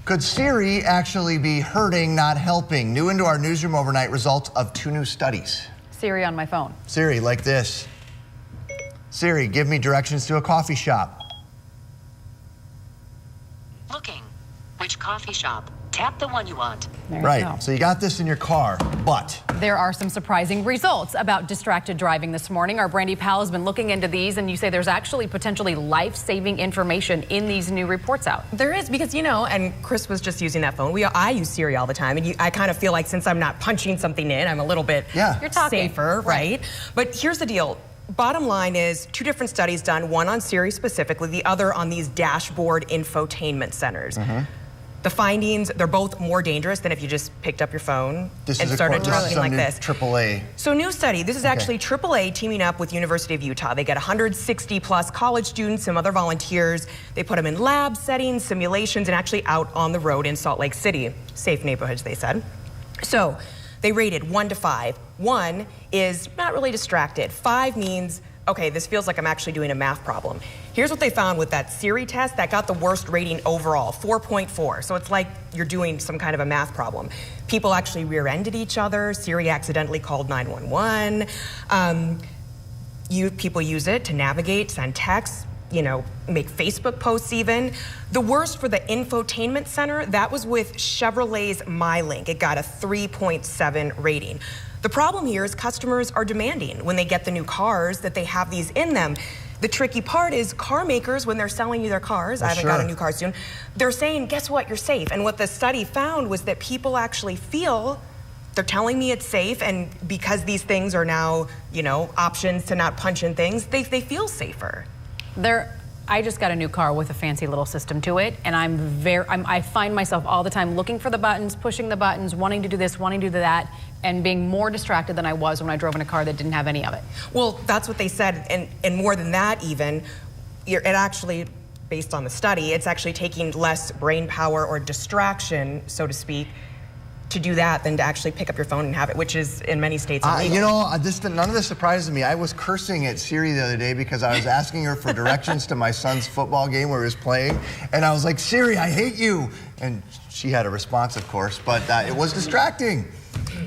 Could Siri actually be hurting, not helping? New into our newsroom overnight, results of 2 new studies. Siri on my phone. Siri, like this. Siri, give me directions to a coffee shop. Looking. Which coffee shop? Tap the one you want. There you Right, go. so you got this in your car, but There are some surprising results about distracted driving this morning. Our Brandy Powell has been looking into these, and you say there's actually potentially life-saving information in these new reports out. There is, because, you know, and Chris was just using that phone. I use Siri all the time, and I kind of feel like since I'm not punching something in, I'm a little bit You're talking. safer, right? But here's the deal. Bottom line is 2 different studies done, one on Siri specifically, the other on these dashboard infotainment centers. The findings, they're both more dangerous than if you just picked up your phone and started talking like this. AAA. So new study, this is actually AAA teaming up with University of Utah. They get 160 plus college students, some other volunteers. They put them in lab settings, simulations, and actually out on the road in Salt Lake City. Safe neighborhoods, they said. So they rated 1 to 5. 1 is not really distracted. 5 means, okay, this feels like I'm actually doing a math problem. Here's what they found with that Siri test that got the worst rating overall, 4.4. So it's like you're doing some kind of a math problem. People actually rear-ended each other. Siri accidentally called 911. People use it to navigate, send texts, you know, make Facebook posts even. The worst for the infotainment center, that was with Chevrolet's MyLink. It got a 3.7 rating. The problem here is customers are demanding when they get the new cars that they have these in them. The tricky part is car makers, when they're selling you their cars, I haven't got a new car soon, they're saying, guess what, you're safe. And what the study found was that people actually feel, they're telling me it's safe, and because these things are now, you know, options to not punch in things, they feel safer. I just got a new car with a fancy little system to it, and I find myself all the time looking for the buttons, pushing the buttons, wanting to do this, wanting to do that, and being more distracted than I was when I drove in a car that didn't have any of it. Well, that's what they said, and more than that even, it actually, based on the study, it's actually taking less brain power or distraction, so to speak, to do that than to actually pick up your phone and have it, which is in many states illegal. You know, none of this surprises me. I was cursing at Siri the other day because I was asking her for directions to my son's football game where he was playing, and I was like, Siri, I hate you. And she had a response, of course, but it was distracting.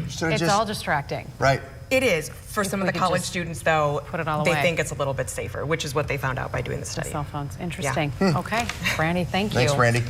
So it's all distracting. Right. It is. For some of the college students, though, put it all they away. think it's a little bit safer, which is what they found out by doing the study. The cell phones. Interesting. Okay. Brandy, thank you. Thanks, Brandy.